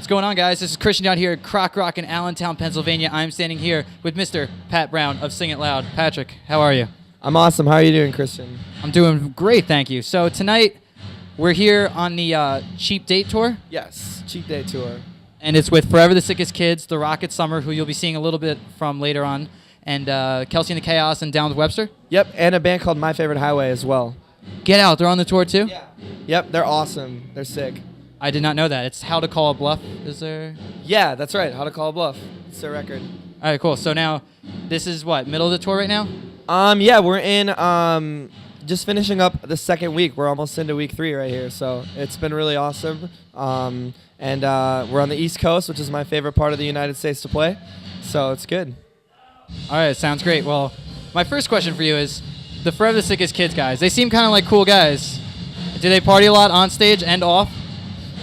What's going on, guys? This is Christian down here at Croc Rock in Allentown, Pennsylvania. I'm standing here with Mr. Pat Brown of Sing It Loud. Patrick, how are you? I'm awesome. How are you doing, Christian? I'm doing great, thank you. So tonight, we're here on the Cheap Date Tour, Yes, Cheap Day Tour. and it's with Forever the Sickest Kids, The Rocket Summer, who you'll be seeing a little bit from later on, and Kelsey and the Chaos and Down with Webster. Yep, and a band called My Favorite Highway as well. Get Out, they're on the tour too? Yeah. Yep, they're awesome. They're sick. I did not know that. It's How to Call a Bluff, is there? Yeah, that's right. How to Call a Bluff. It's their record. All right, cool. So now, this is what, middle of the tour right now? Yeah, we're in just finishing up the second week. We're almost into week 3 right here, so it's been really awesome. And we're on the East Coast, which is my favorite part of the United States to play. So it's good. All right, sounds great. Well, my first question for you is, the Forever the Sickest Kids guys, they seem kind of like cool guys. Do they party a lot on stage and off?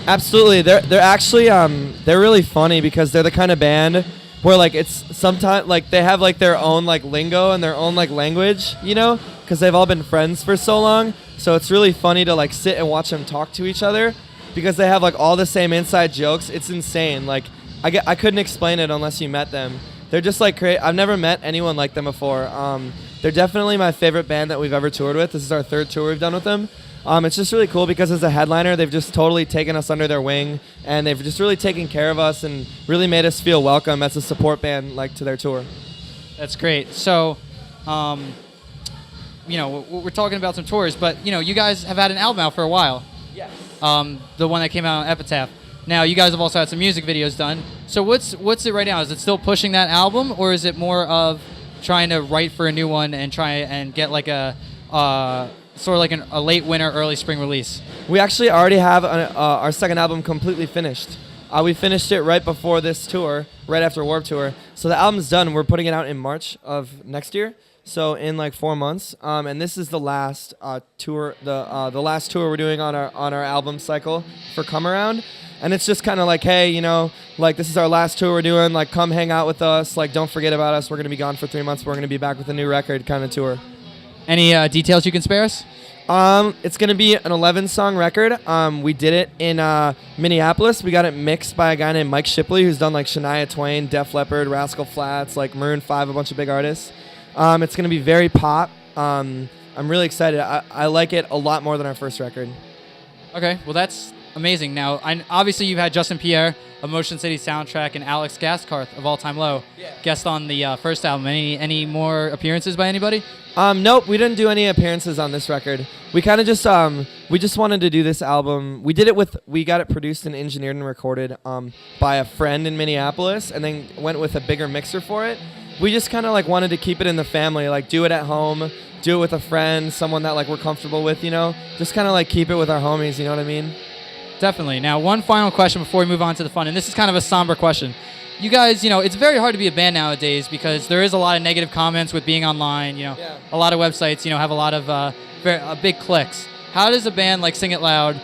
Absolutely. They're actually they're really funny because they're the kind of band where like it's sometimes like they have like their own like lingo and their own like language, you know, because they've all been friends for so long. So it's really funny to like sit and watch them talk to each other because they have like all the same inside jokes. It's insane. Like I couldn't explain it unless you met them. They're just like great. I've never met anyone like them before. They're definitely my favorite band that we've ever toured with. This is our 3rd tour we've done with them. It's just really cool because as a headliner, they've just totally taken us under their wing, and they've just really taken care of us and really made us feel welcome as a support band, like to their tour. That's great. So, you know, we're talking about some tours, but you know, you guys have had an album out for a while. Yes. The one that came out on Epitaph. Now, you guys have also had some music videos done. So, what's it right now? Is it still pushing that album, or is it more of trying to write for a new one and try and get like a sort of like a late winter, early spring release? We actually already have our second album completely finished. We finished it right before this tour, right after Warped Tour. So the album's done. We're putting it out in March of next year. So in like 4 months. And this is the last tour, the last tour we're doing on our album cycle for Come Around. And it's just kind of like, hey, you know, like this is our last tour we're doing. Like, come hang out with us. Like, don't forget about us. We're gonna be gone for 3 months. But we're gonna be back with a new record kind of tour. Any details you can spare us? It's going to be an 11-song record. We did it in Minneapolis. We got it mixed by a guy named Mike Shipley, who's done like Shania Twain, Def Leppard, Rascal Flatts, like Maroon 5, a bunch of big artists. It's going to be very pop. I'm really excited. I like it a lot more than our first record. Okay, well that's amazing. Now, obviously you've had Justin Pierre of Motion City Soundtrack and Alex Gaskarth of All Time Low guest on the first album. Any more appearances by anybody? Nope, we didn't do any appearances on this record. We kind of just we just wanted to do this album. We got it produced and engineered and recorded by a friend in Minneapolis, and then went with a bigger mixer for it. We just kind of like wanted to keep it in the family, like do it at home, do it with a friend, someone that like we're comfortable with, you know, just kind of like keep it with our homies, you know what I mean? Definitely. Now, one final question before we move on to the fun, and this is kind of a somber question. You guys, you know, it's very hard to be a band nowadays because there is a lot of negative comments with being online. You know, a lot of websites, you know, have a lot of big clicks. How does a band like Sing It Loud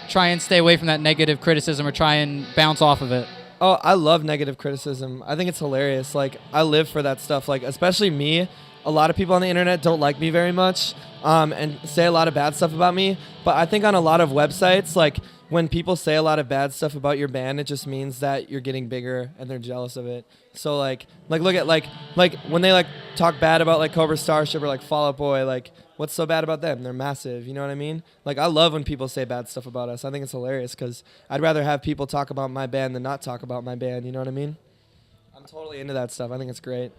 try and stay away from that negative criticism or try and bounce off of it? Oh, I love negative criticism. I think it's hilarious. Like, I live for that stuff. Like, especially me. A lot of people on the internet don't like me very much and say a lot of bad stuff about me. But I think on a lot of websites, like, when people say a lot of bad stuff about your band, it just means that you're getting bigger and they're jealous of it. So like look at like when they like talk bad about like Cobra Starship or like Fall Out Boy, like what's so bad about them? They're massive, you know what I mean? Like, I love when people say bad stuff about us. I think it's hilarious because I'd rather have people talk about my band than not talk about my band, you know what I mean? I'm totally into that stuff. I think it's great.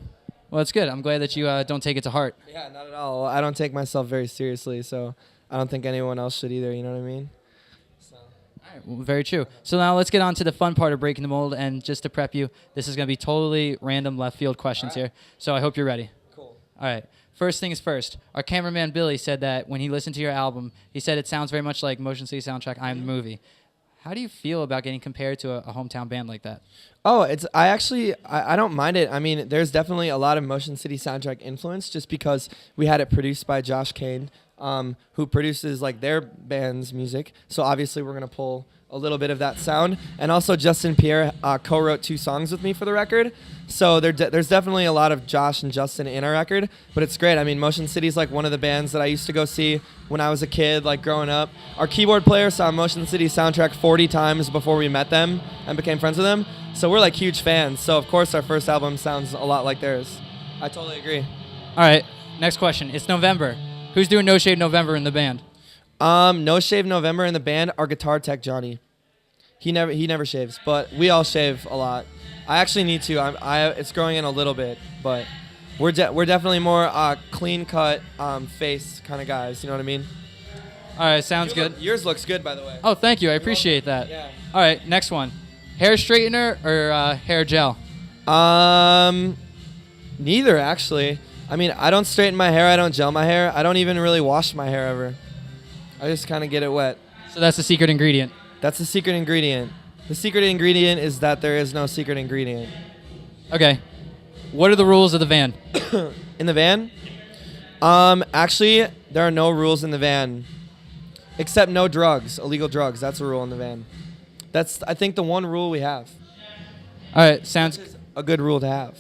Well, it's good. I'm glad that you don't take it to heart. Yeah, not at all. I don't take myself very seriously, so I don't think anyone else should either, you know what I mean? All right, well, very true. So now let's get on to the fun part of breaking the mold, and just to prep you, this is going to be totally random left field questions here, so I hope you're ready. Cool. All right. First things first. Our cameraman Billy said that when he listened to your album, he said it sounds very much like Motion City Soundtrack, I Am the Movie. How do you feel about getting compared to a hometown band like that? Oh, I don't mind it. I mean, there's definitely a lot of Motion City Soundtrack influence just because we had it produced by Josh Kane. who produces like their band's music. So obviously we're gonna pull a little bit of that sound. And also Justin Pierre co-wrote 2 songs with me for the record. So there's definitely a lot of Josh and Justin in our record, but it's great. I mean, Motion City's like one of the bands that I used to go see when I was a kid, like growing up. Our keyboard player saw Motion City soundtrack 40 times before we met them and became friends with them. So we're like huge fans. So of course our first album sounds a lot like theirs. I totally agree. All right, next question. It's November. Who's doing No Shave November in the band? No Shave November in the band, our guitar tech Johnny. He never shaves, but we all shave a lot. I actually need to. It's growing in a little bit, but we're definitely more clean cut face kind of guys. You know what I mean? All right, sounds good. Yours looks good, by the way. Oh, thank you. I appreciate that. Yeah. All right, next one. Hair straightener or hair gel? Neither actually. I mean, I don't straighten my hair. I don't gel my hair. I don't even really wash my hair ever. I just kind of get it wet. So that's the secret ingredient. That's the secret ingredient. The secret ingredient is that there is no secret ingredient. Okay. What are the rules of the van? In the van? Actually, there are no rules in the van. Except no drugs, illegal drugs. That's a rule in the van. That's, I think, the one rule we have. All right, sounds A good rule to have.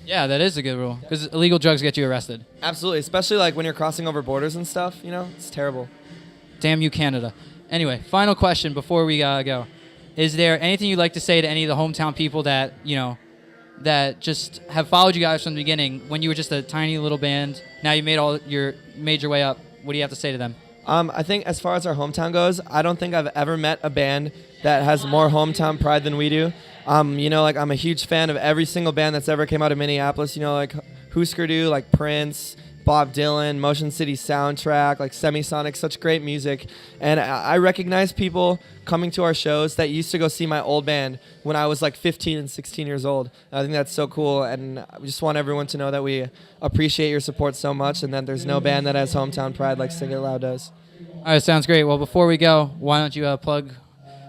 Yeah, that is a good rule because illegal drugs get you arrested. Absolutely, especially like when you're crossing over borders and stuff, you know? It's terrible. Damn you, Canada. Anyway, final question before we go. Is there anything you'd like to say to any of the hometown people that, you know, that just have followed you guys from the beginning when you were just a tiny little band? Now you made your way up. What do you have to say to them? I think as far as our hometown goes, I don't think I've ever met a band that has more hometown pride than we do. You know, like I'm a huge fan of every single band that's ever came out of Minneapolis. You know, like Husker Du, like Prince, Bob Dylan, Motion City Soundtrack, like Semisonic, such great music. And I recognize people coming to our shows that used to go see my old band when I was like 15 and 16 years old. I think that's so cool, and I just want everyone to know that we appreciate your support so much and that there's no band that has hometown pride like Sing It Loud does. All right, sounds great. Well, before we go, why don't you plug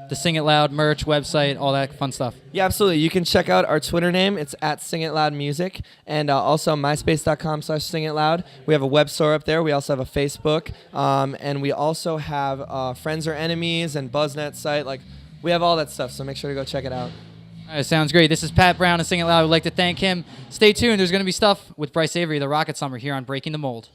the Sing It Loud merch, website, all that fun stuff? Yeah, absolutely. You can check out our Twitter name. It's at Sing It Loud Music, and also myspace.com/Sing It Loud. We have a web store up there. We also have a Facebook, and we also have Friends or Enemies and BuzzNet site. Like, we have all that stuff, so make sure to go check it out. All right, sounds great. This is Pat Brown of Sing It Loud. We'd like to thank him. Stay tuned. There's going to be stuff with Bryce Avery, the Rocket Summer, here on Breaking the Mold.